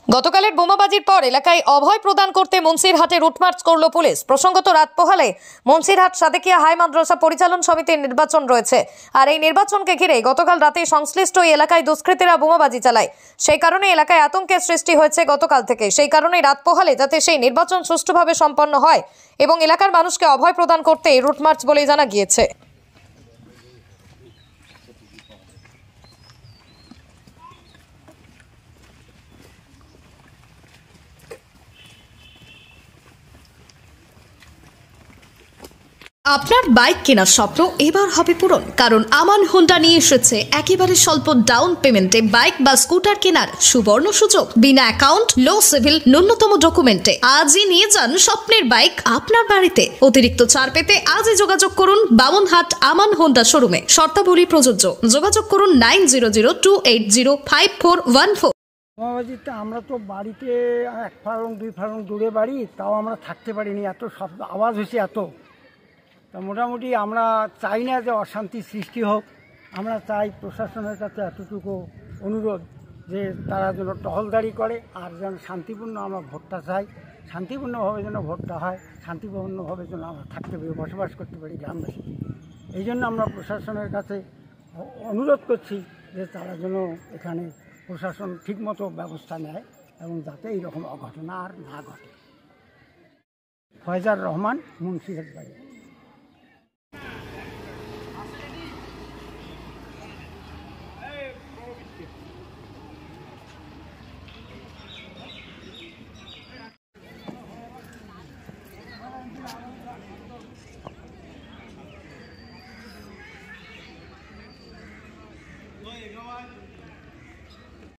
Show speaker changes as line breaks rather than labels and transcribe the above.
গতকালের বোমাবাজির পর এলাকায় অভয় প্রদান করতে মুন্সিরহাটে রুটমার্চ করল পুলিশ। প্রসঙ্গত, রাত পোহালে মুন্সিরহাট সাদেকিয়া হাই মাদ্রাসা পরিচালন সমিতির নির্বাচন রয়েছে। আর এই নির্বাচনকে ঘিরে গতকাল রাতে সংশ্লিষ্ট এই এলাকায় দুষ্কৃতীরা বোমাবাজি চালায়। সেই কারণে এলাকায় আতঙ্কের সৃষ্টি হয়েছে গতকাল থেকে। সেই কারণেই রাত পোহালে যাতে সেই নির্বাচন সুষ্ঠুভাবে সম্পন্ন হয় এবং এলাকার মানুষকে অভয় প্রদান করতে এই রুটমার্চ বলেই জানা গিয়েছে। আপনার বাইক কেনার স্বপ্ন এবার হবে পূরণ, কারণ আমান হোন্ডা নিয়ে এসেছে একেবারে স্বল্প ডাউন পেমেন্টে বাইক বা স্কুটার কেনার সুবর্ণ সুযোগ। বিনা অ্যাকাউন্ট, লো সিভিল, ন্যূনতম ডকুমেন্টে আজই নিয়ে যান স্বপ্নের বাইক আপনার বাড়িতে। অতিরিক্ত ছাড় পেতে আজই যোগাযোগ করুন বামুনহাট আমান হোন্ডা শোরুমে। শর্তাবলী প্রযোজ্য। যোগাযোগ করুন 9002805414।
বোমাবাজিতে আমরা তো বাড়িতে 1 ফার্লং 2 ফার্লং দূরে বাড়ি, তাও আমরা থাকতে পারিনি, এত শব্দ আওয়াজ হয়েছে এত। তা মোটামুটি আমরা চাই না যে অশান্তি সৃষ্টি হোক। আমরা চাই প্রশাসনের কাছে এতটুকু অনুরোধ যে তারা যেন টহলদারি করে আর যেন শান্তিপূর্ণ আমরা ভোটটা চাই। শান্তিপূর্ণভাবে যেন ভোটটা হয়, শান্তিপূর্ণভাবে যেন আমরা থাকতে পারি, বসবাস করতে পারি গ্রামবাসী। এই জন্য আমরা প্রশাসনের কাছে অনুরোধ করছি যে তারা যেন এখানে প্রশাসন ঠিকমতো ব্যবস্থা নেয় এবং যাতে এইরকম অঘটনা আর না ঘটে। ফয়জার রহমান, মুন্সিরহাট বাড়ি।